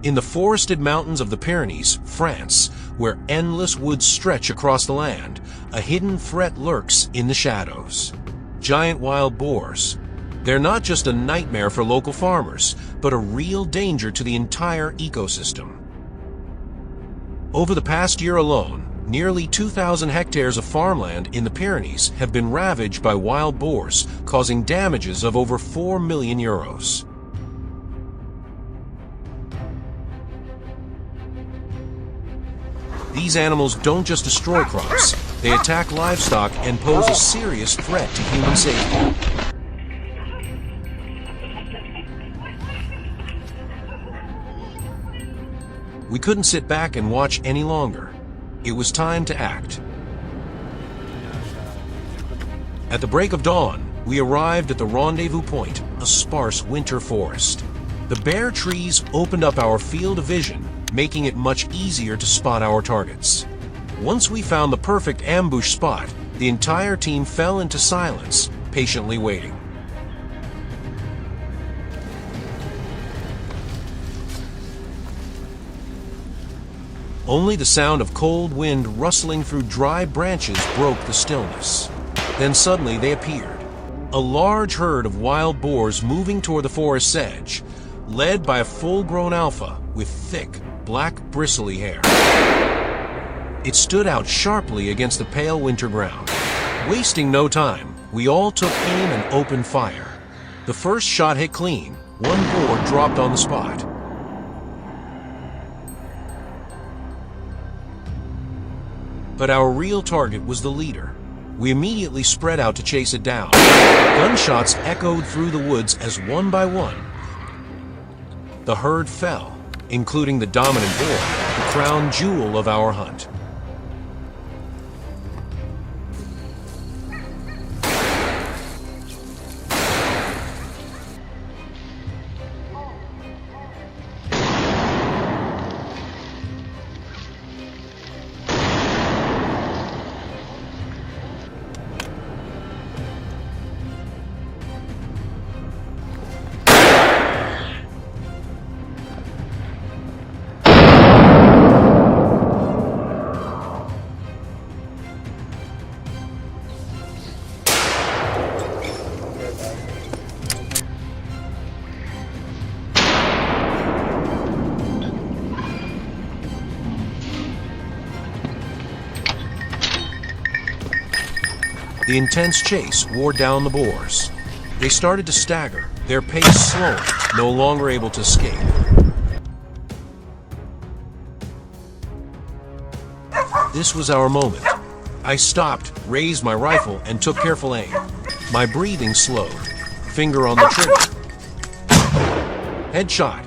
In the forested mountains of the Pyrenees, France, where endless woods stretch across the land, a hidden threat lurks in the shadows. Giant wild boars. They're not just a nightmare for local farmers, but a real danger to the entire ecosystem. Over the past year alone, nearly 2,000 hectares of farmland in the Pyrenees have been ravaged by wild boars, causing damages of over €4 million. These animals don't just destroy crops, they attack livestock and pose a serious threat to human safety. We couldn't sit back and watch any longer. It was time to act. At the break of dawn, we arrived at the rendezvous point, a sparse winter forest. The bare trees opened up our field of vision, making it much easier to spot our targets. Once we found the perfect ambush spot, the entire team fell into silence, patiently waiting. Only the sound of cold wind rustling through dry branches broke the stillness. Then suddenly they appeared. A large herd of wild boars moving toward the forest's edge, led by a full-grown alpha with thick, black bristly hair. It stood out sharply against the pale winter ground. Wasting no time, we all took aim and opened fire. The first shot hit clean. One boar dropped on the spot. But our real target was the leader. We immediately spread out to chase it down. Gunshots echoed through the woods as one by one the herd fell, including the dominant boar, the crown jewel of our hunt. The intense chase wore down the boars. They started to stagger, their pace slowing, no longer able to escape. This was our moment. I stopped, raised my rifle, and took careful aim. My breathing slowed. Finger on the trigger. Headshot.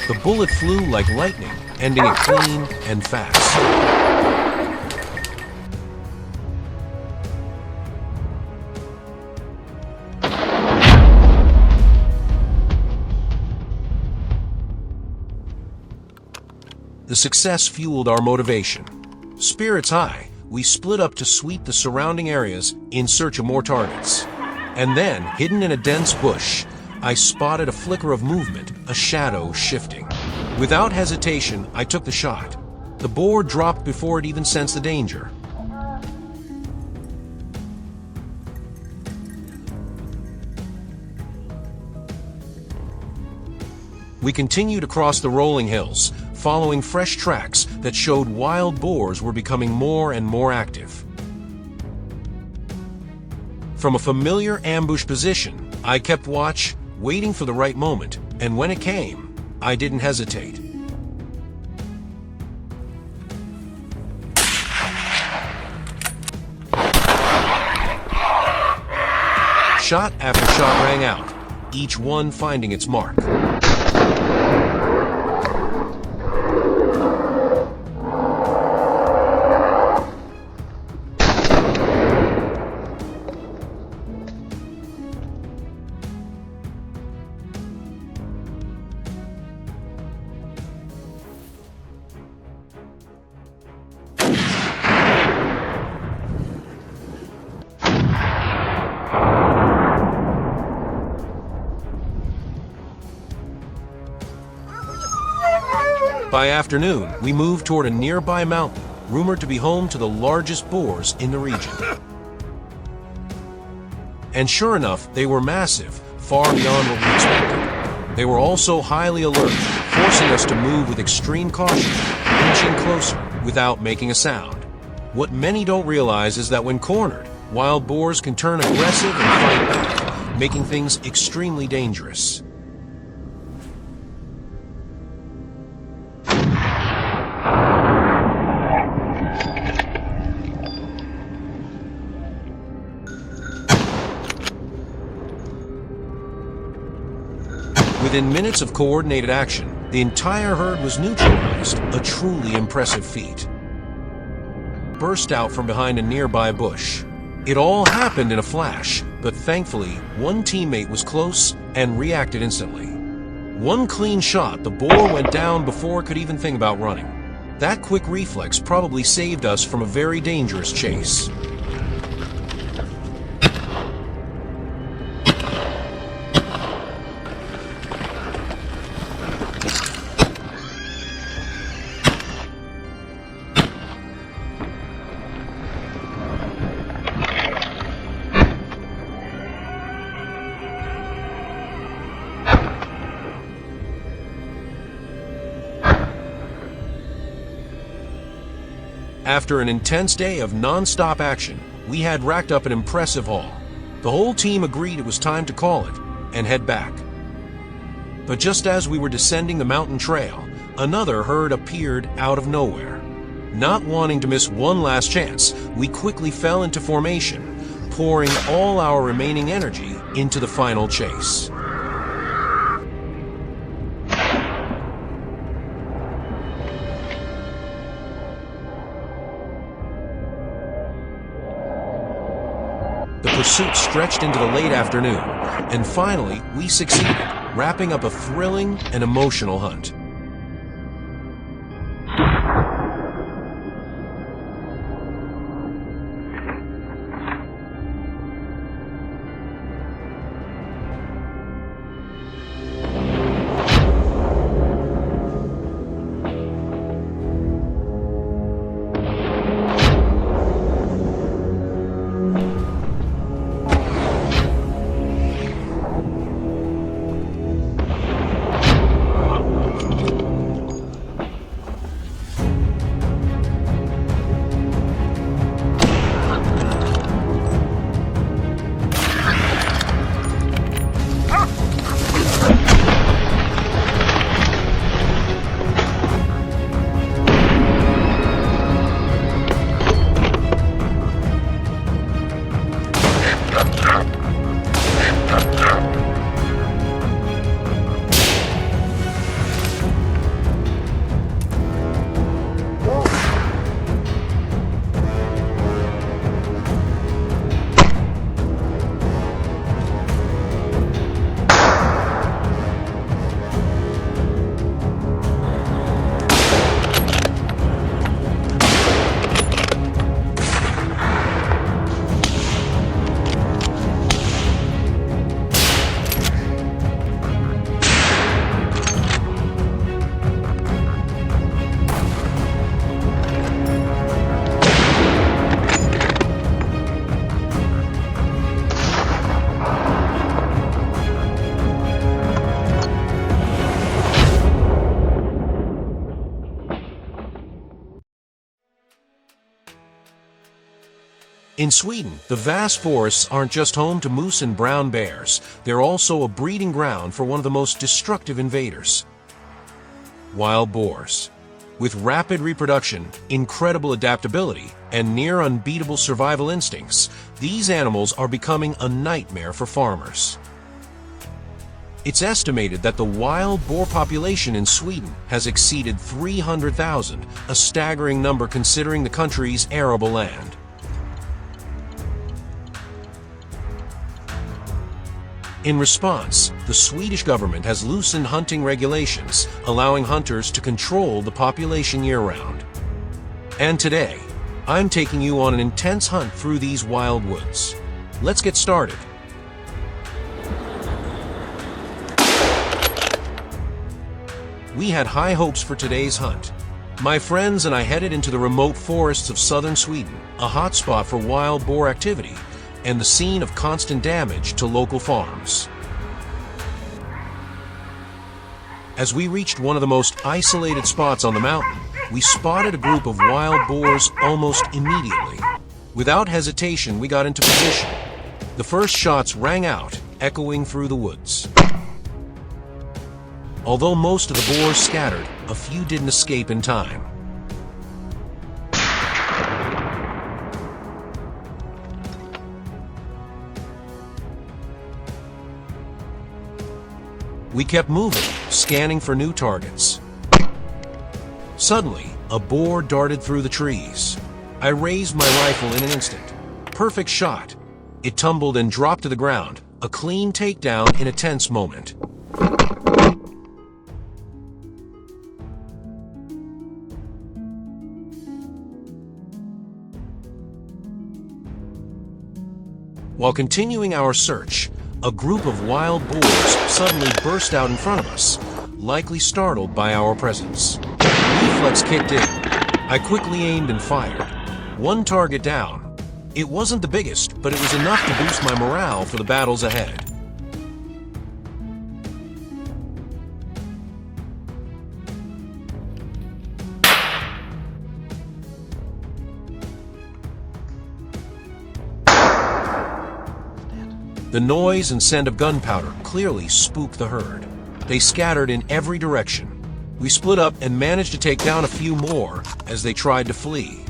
The bullet flew like lightning, ending it clean and fast. The success fueled our motivation. Spirits high, we split up to sweep the surrounding areas in search of more targets. And then, hidden in a dense bush, I spotted a flicker of movement, a shadow shifting. Without hesitation, I took the shot. The boar dropped before it even sensed the danger. We continued across the rolling hills, following fresh tracks that showed wild boars were becoming more and more active. From a familiar ambush position, I kept watch, waiting for the right moment, and when it came, I didn't hesitate. Shot after shot rang out, each one finding its mark. By afternoon, we moved toward a nearby mountain, rumored to be home to the largest boars in the region. And sure enough, they were massive, far beyond what we expected. They were also highly alert, forcing us to move with extreme caution, inching closer without making a sound. What many don't realize is that when cornered, wild boars can turn aggressive and fight back, making things extremely dangerous. Within minutes of coordinated action, the entire herd was neutralized, a truly impressive feat. Burst out from behind a nearby bush. It all happened in a flash, but thankfully, one teammate was close and reacted instantly. One clean shot, the boar went down before it could even think about running. That quick reflex probably saved us from a very dangerous chase. After an intense day of non-stop action, we had racked up an impressive haul. The whole team agreed it was time to call it and head back. But just as we were descending the mountain trail, another herd appeared out of nowhere. Not wanting to miss one last chance, we quickly fell into formation, pouring all our remaining energy into the final chase. The pursuit stretched into the late afternoon, and finally, we succeeded, wrapping up a thrilling and emotional hunt. In Sweden, the vast forests aren't just home to moose and brown bears, they're also a breeding ground for one of the most destructive invaders: wild boars. With rapid reproduction, incredible adaptability, and near unbeatable survival instincts, these animals are becoming a nightmare for farmers. It's estimated that the wild boar population in Sweden has exceeded 300,000, a staggering number considering the country's arable land. In response, the Swedish government has loosened hunting regulations, allowing hunters to control the population year-round. And today, I'm taking you on an intense hunt through these wild woods. Let's get started. We had high hopes for today's hunt. My friends and I headed into the remote forests of southern Sweden, a hotspot for wild boar activity, and the scene of constant damage to local farms. As we reached one of the most isolated spots on the mountain, we spotted a group of wild boars almost immediately. Without hesitation, we got into position. The first shots rang out, echoing through the woods. Although most of the boars scattered, a few didn't escape in time. We kept moving, scanning for new targets. Suddenly, a boar darted through the trees. I raised my rifle in an instant. Perfect shot. It tumbled and dropped to the ground, a clean takedown in a tense moment. While continuing our search, a group of wild boars suddenly burst out in front of us, likely startled by our presence. Reflex kicked in. I quickly aimed and fired. One target down. It wasn't the biggest, but it was enough to boost my morale for the battles ahead. The noise and scent of gunpowder clearly spooked the herd. They scattered in every direction. We split up and managed to take down a few more as they tried to flee.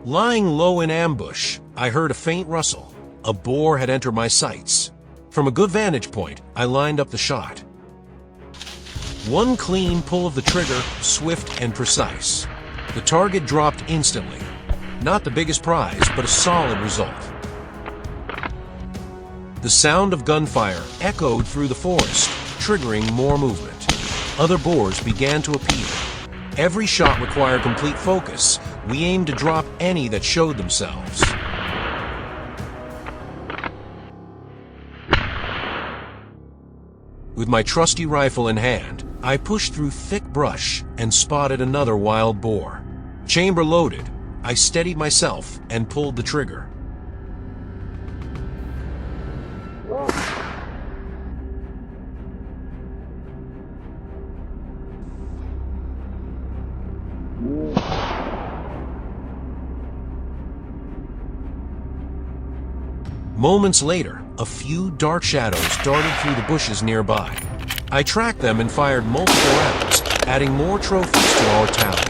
Lying low in ambush, I heard a faint rustle. A boar had entered my sights. From a good vantage point, I lined up the shot. One clean pull of the trigger, swift and precise. The target dropped instantly. Not the biggest prize, but a solid result. The sound of gunfire echoed through the forest, triggering more movement. Other boars began to appear. Every shot required complete focus. We aimed to drop any that showed themselves. With my trusty rifle in hand, I pushed through thick brush and spotted another wild boar. Chamber loaded, I steadied myself and pulled the trigger. Moments later, a few dark shadows darted through the bushes nearby. I tracked them and fired multiple rounds, adding more trophies to our tally.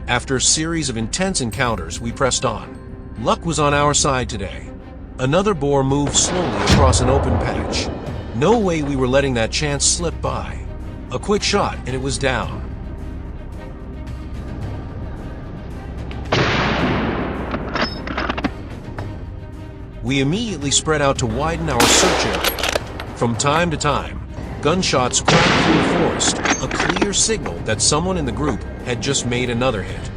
After a series of intense encounters, we pressed on. Luck was on our side today. Another boar moved slowly across an open patch. No way we were letting that chance slip by. A quick shot, and it was down. We immediately spread out to widen our search area. From time to time, gunshots cracked through the forest, a clear signal that someone in the group had just made another hit.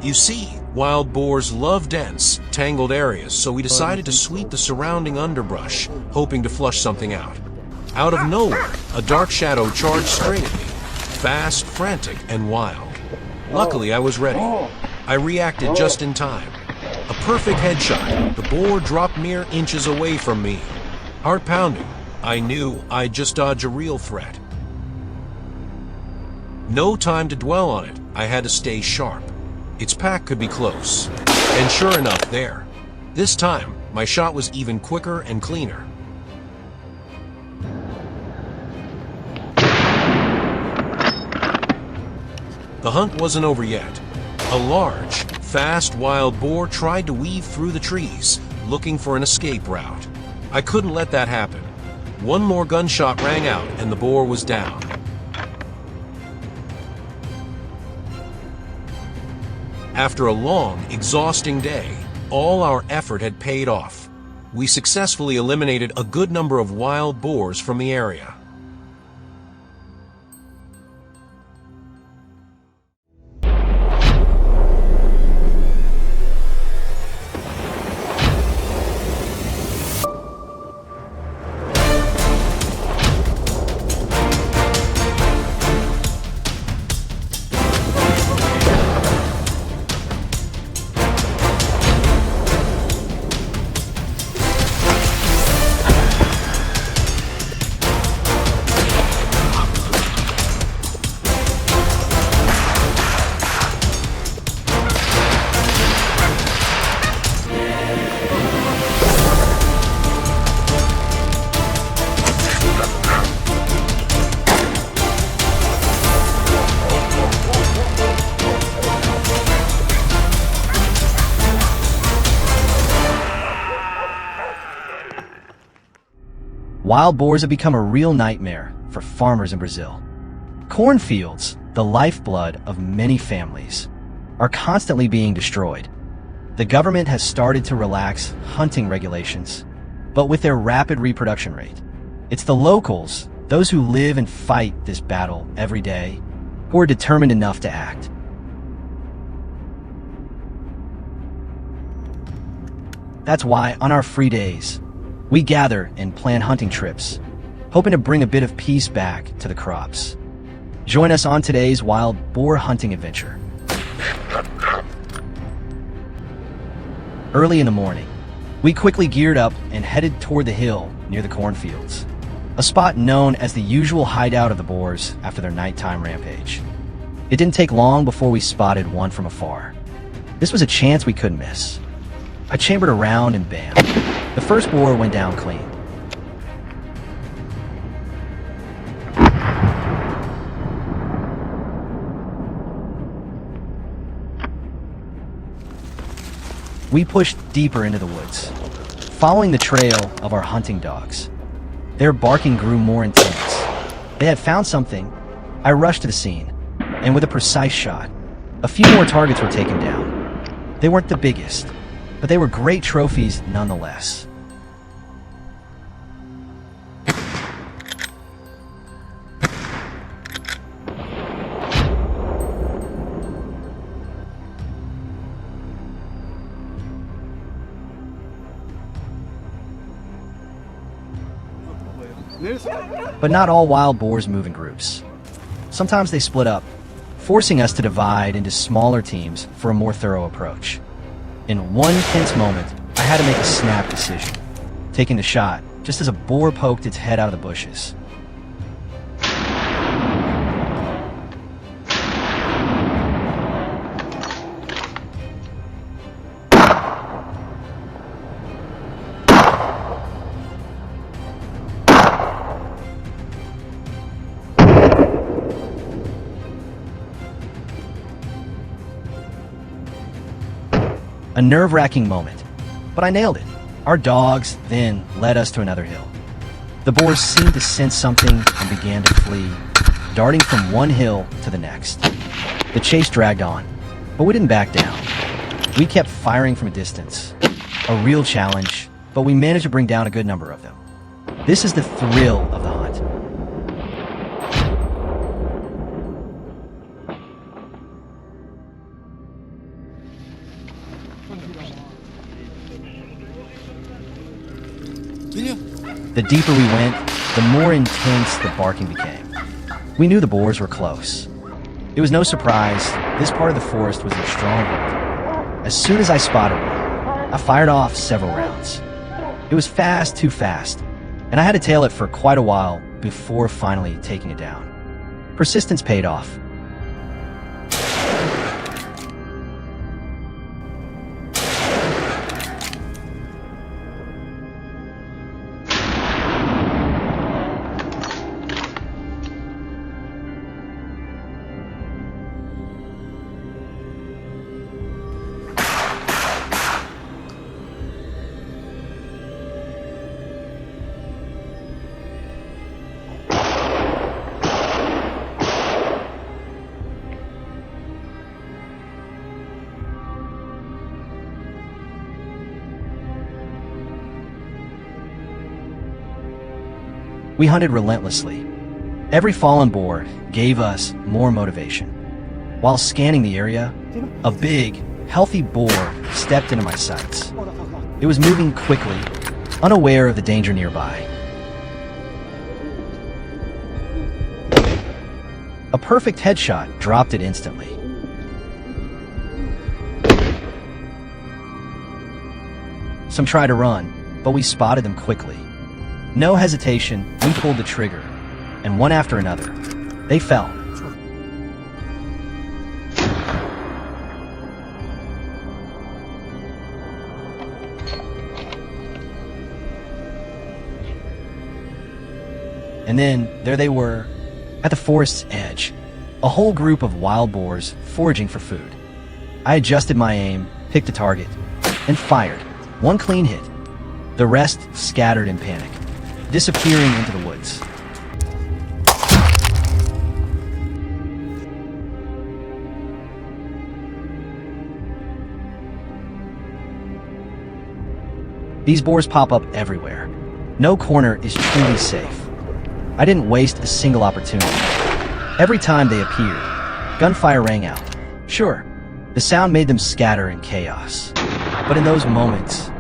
You see, wild boars love dense, tangled areas, so we decided to sweep the surrounding underbrush, hoping to flush something out. Out of nowhere, a dark shadow charged straight at me, fast, frantic, and wild. Luckily, I was ready. I reacted just in time. A perfect headshot. The boar dropped mere inches away from me. Heart pounding. I knew I'd just dodged a real threat. No time to dwell on it. I had to stay sharp. Its pack could be close. And sure enough, there. This time, my shot was even quicker and cleaner. The hunt wasn't over yet. A large, fast wild boar tried to weave through the trees, looking for an escape route. I couldn't let that happen. One more gunshot rang out and the boar was down. After a long, exhausting day, all our effort had paid off. We successfully eliminated a good number of wild boars from the area. Wild boars have become a real nightmare for farmers in Brazil. Cornfields, the lifeblood of many families, are constantly being destroyed. The government has started to relax hunting regulations, but with their rapid reproduction rate, it's the locals, those who live and fight this battle every day, who are determined enough to act. That's why, on our free days, we gather and plan hunting trips, hoping to bring a bit of peace back to the crops. Join us on today's wild boar hunting adventure. Early in the morning, we quickly geared up and headed toward the hill near the cornfields, a spot known as the usual hideout of the boars after their nighttime rampage. It didn't take long before we spotted one from afar. This was a chance we couldn't miss. I chambered around and bam, the first boar went down clean. We pushed deeper into the woods, following the trail of our hunting dogs. Their barking grew more intense. They had found something. I rushed to the scene, and with a precise shot, a few more targets were taken down. They weren't the biggest, but they were great trophies nonetheless. But not all wild boars move in groups. Sometimes they split up, forcing us to divide into smaller teams for a more thorough approach. In one tense moment, I had to make a snap decision, taking the shot just as a boar poked its head out of the bushes. A nerve-wracking moment, but I nailed it. Our dogs then led us to another hill. The boars seemed to sense something and began to flee, darting from one hill to the next. The chase dragged on, but we didn't back down. We kept firing from a distance. A real challenge, but we managed to bring down a good number of them. This is the thrill of the hunt. The deeper we went, the more intense the barking became. We knew the boars were close. It was no surprise, this part of the forest was their stronghold. As soon as I spotted one, I fired off several rounds. It was fast, too fast, and I had to tail it for quite a while before finally taking it down. Persistence paid off. We hunted relentlessly. Every fallen boar gave us more motivation. While scanning the area, a big, healthy boar stepped into my sights. It was moving quickly, unaware of the danger nearby. A perfect headshot dropped it instantly. Some tried to run, but we spotted them quickly. No hesitation, we pulled the trigger, and one after another, they fell. And then, there they were, at the forest's edge, a whole group of wild boars foraging for food. I adjusted my aim, picked a target, and fired. One clean hit. The rest scattered in panic, disappearing into the woods. These boars pop up everywhere. No corner is truly safe. I didn't waste a single opportunity. Every time they appeared, gunfire rang out. Sure, the sound made them scatter in chaos. But in those moments,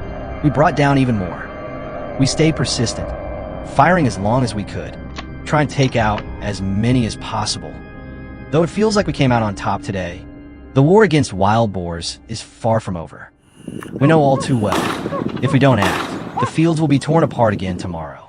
we brought down even more. We stayed persistent, firing as long as we could, trying to take out as many as possible. Though it feels like we came out on top today, the war against wild boars is far from over. We know all too well, if we don't act, the fields will be torn apart again tomorrow.